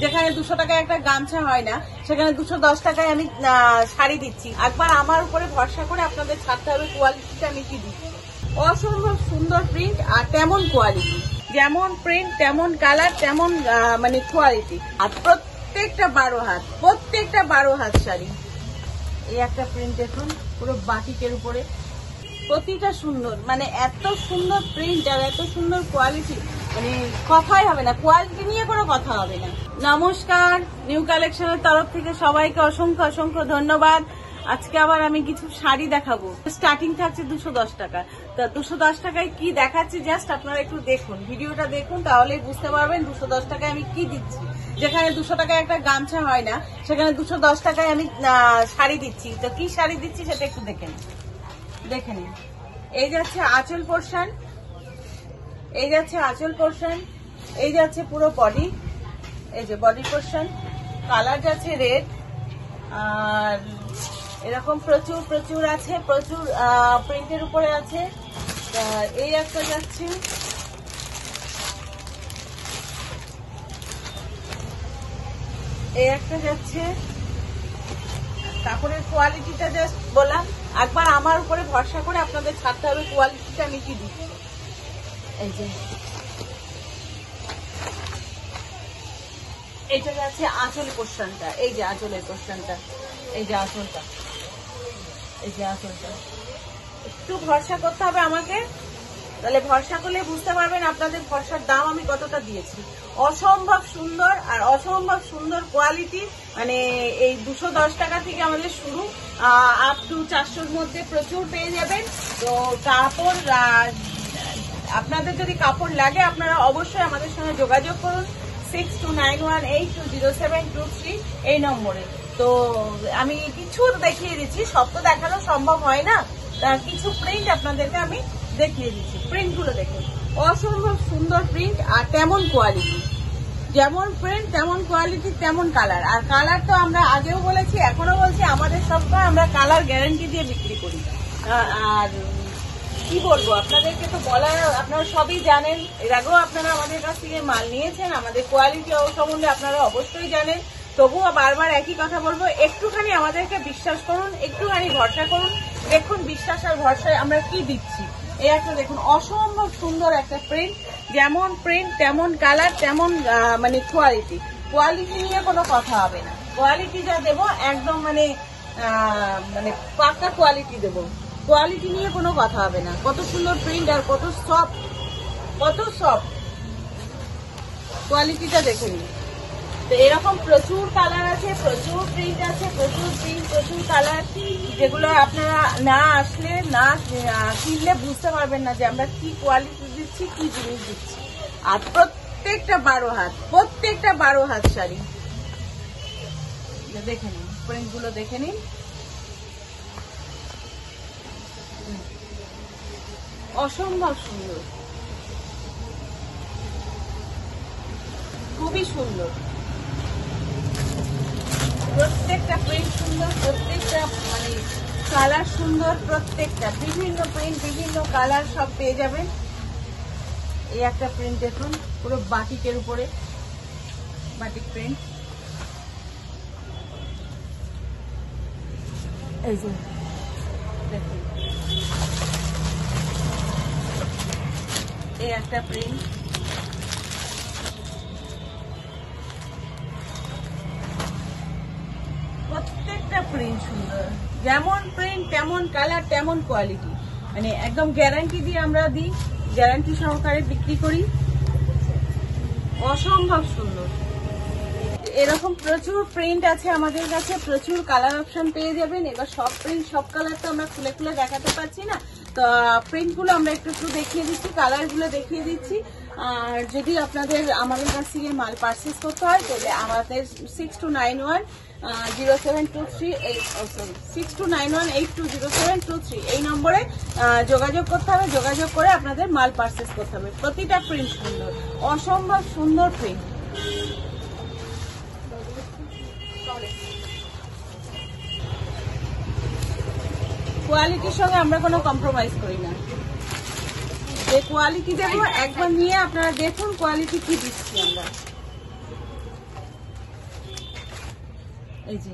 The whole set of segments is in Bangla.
যেখানে 200 টাকায় একটা গামছা হয় না, সেখানে 210 টাকায় আমি শাড়ি দিচ্ছি। একবার আমার উপরে ভরসা করে আপনাদের ছাড়তে হবে কোয়ালিটিটা আমি কি দিচ্ছি। অসম্ভব সুন্দর প্রিন্ট আর তেমন কোয়ালিটি, যেমন প্রিন্ট তেমন কালার তেমন মানে কোয়ালিটি। আর প্রত্যেকটা 12 হাত শাড়ি। এই একটা প্রিন্ট দেখুন, পুরো বাটিকের উপরে, প্রতিটা সুন্দর, মানে এত সুন্দর প্রিন্ট আর এত সুন্দর কোয়ালিটি, মানে কথাই হবে না, কোয়ালিটি নিয়ে কোনো কথা হবে না। নমস্কার, নিউ কালেকশনের তরফ থেকে সবাইকে অসংখ্য অসংখ্য ধন্যবাদ। আজকে আবার আমি কিছু শাড়ি দেখাবো। স্টার্টিং থাকছে 210 টাকা। তা 210 টাকায় কি দেখাচ্ছি জাস্ট আপনারা একটু দেখুন, ভিডিওটা দেখুন, তাহলেই বুঝতে পারবেন 210 টাকায় আমি কি দিচ্ছি। যেখানে 200 টাকায় একটা গামছা হয় না, সেখানে 210 টাকায় আমি শাড়ি দিচ্ছি। তো কি শাড়ি দিচ্ছি সেটা একটু দেখে নিন। এই যাচ্ছে আঁচল পোর্শন, এই যাচ্ছে পুরো বডি, এই যে বডি পোর্শন। কালার যাচ্ছে রেড, আর এরকম প্রচুর আছে, প্রচুর প্রিন্টের উপরে আছে। এই একটা যাচ্ছে, কাপড়ের কোয়ালিটিটা জাস্ট বললাম, একবার আমার উপরে ভরসা করে আপনাদের ছাড়তে হবে কোয়ালিটিটা আমি কি দিচ্ছি। এই যে এটা যাচ্ছে আঁচল পোর্শনটা, এই যে আঁচলের পোর্শনটা, এই যে আঁচলটা একটু ভরসা করতে হবে আমাকে, তাহলে ভরসা করলে বুঝতে পারবেন আপনাদের ভরসার দাম আমি কতটা দিয়েছি। অসম্ভব সুন্দর আর অসম্ভব সুন্দর কোয়ালিটি, মানে এই 210 টাকা থেকে আমাদের শুরু, আপ টু 400-র মধ্যে প্রচুর পেয়ে যাবেন। তো কাপড়, আপনাদের যদি কাপড় লাগে আপনারা অবশ্যই আমাদের সঙ্গে যোগাযোগ করুন 6291820723 এই নম্বরে। তো আমি কিছু দেখিয়ে দিচ্ছি, সব তো দেখানো সম্ভব হয় না, কিছু প্রিন্ট আপনাদেরকে আমি দেখিয়ে দিচ্ছি। প্রিন্টগুলো দেখুন, অসম্ভব সুন্দর প্রিন্ট আর তেমন কোয়ালিটি, যেমন প্রিন্ট তেমন কোয়ালিটি তেমন কালার। আর কালার তো আমরা আগেও বলেছি, এখনো বলছি, আমাদের সবসময় আমরা কালার গ্যারান্টি দিয়ে বিক্রি করি। আর কি বলবো আপনাদেরকে, তো বলা, আপনারা সবই জানেন, এর আগেও আপনারা আমাদের কাছ থেকে মাল নিয়েছেন, আমাদের কোয়ালিটি সম্বন্ধে আপনারা অবশ্যই জানেন। তবুও বারবার একই কথা বলবো, একটুখানি আমাদেরকে বিশ্বাস করুন, একটুখানি ভরসা করুন, দেখুন বিশ্বাস আর ভরসায় আমরা কি দিচ্ছি। এই একটা দেখুন, অসম্ভব সুন্দর একটা প্রিন্ট, যেমন প্রিন্ট তেমন কালার তেমন মানে কোয়ালিটি নিয়ে কোনো কথা হবে না। কোয়ালিটি যা দেবো একদম মানে পাক্কা কোয়ালিটি দেবো, কোয়ালিটি নিয়ে কোনো কথা হবে না। কত সুন্দর প্রিন্ট আর কত সফট কোয়ালিটিটা দেখে নিন। তো এরকম প্রচুর কালার আছে, প্রচুর প্রিন্ট আছে, প্রচুর কালার, যেগুলো আপনারা না আসলে না কিনলে বুঝতে পারবেন না যে আমরা কি কোয়ালিটি দিচ্ছি, কি জিনিস দিচ্ছি। আর প্রত্যেকটা 12 হাত শাড়ি। দেখে নিন প্রিন্টগুলো, দেখে নিন, অসম্ভব সুন্দর, খুবই সুন্দর, প্রত্যেকটা প্রিন্ট সুন্দর, প্রত্যেকটা মানে কালার সুন্দর, প্রত্যেকটা বিভিন্ন প্রিন্ট বিভিন্ন কালার সব পেয়ে যাবেন। এই একটা প্রিন্ট দেখুন, পুরো বাটিকের উপরে, বাটিক প্রিন্ট। এই যে দেখুন, এই একটা প্রিন্ট, প্রত্যেকটা প্রিন্ট সুন্দর, যেমন প্রিন্ট তেমন কালার তেমন কোয়ালিটি, মানে একদম গ্যারান্টি দিয়ে আমরা দিই, গ্যারান্টি সহকারে বিক্রি করি। অসম্ভব সুন্দর, এরকম প্রচুর প্রিন্ট আছে আমাদের কাছে, প্রচুর কালার অপশন পেয়ে যাবেন। এবার সব প্রিন্ট সব কালার তো আমরা খুলে দেখাতে পারছি না, তো প্রিন্টগুলো আমরা একটু দেখিয়ে দিচ্ছি, কালারগুলো দেখিয়ে দিচ্ছি। আর যদি আপনাদের আমাদের কাছ থেকে মাল পারচেস করতে হয় তাহলে আমাদের 6291820723 এই নম্বরে যোগাযোগ করতে হবে। যোগাযোগ করে আপনাদের মাল পারচেস করতে হবে। প্রতিটা প্রিন্ট সুন্দর, অসম্ভব সুন্দর প্রিন্ট। কোয়ালিটির সঙ্গে আমরা কোনো কম্প্রোমাইজ করি না। যে কোয়ালিটি দেবো একবার নিয়ে আপনারা দেখুন কোয়ালিটি কি দিচ্ছি আমরা। এই যে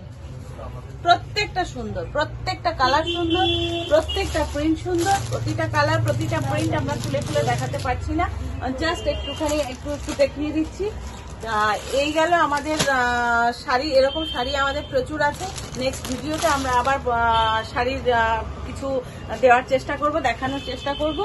প্রত্যেকটা সুন্দর, প্রত্যেকটা কালার সুন্দর, প্রত্যেকটা প্রিন্ট সুন্দর, প্রতিটা কালার প্রতিটা প্রিন্ট আমরা খুলে খুলে দেখাতে পারছি না, জাস্ট একটুখানি একটু দেখিয়ে দিচ্ছি। এই গেল আমাদের শাড়ি। এরকম শাড়ি আমাদের প্রচুর আছে। নেক্সট ভিডিওতে আমরা আবার শাড়ির কিছু দেওয়ার চেষ্টা করব, দেখানোর চেষ্টা করব।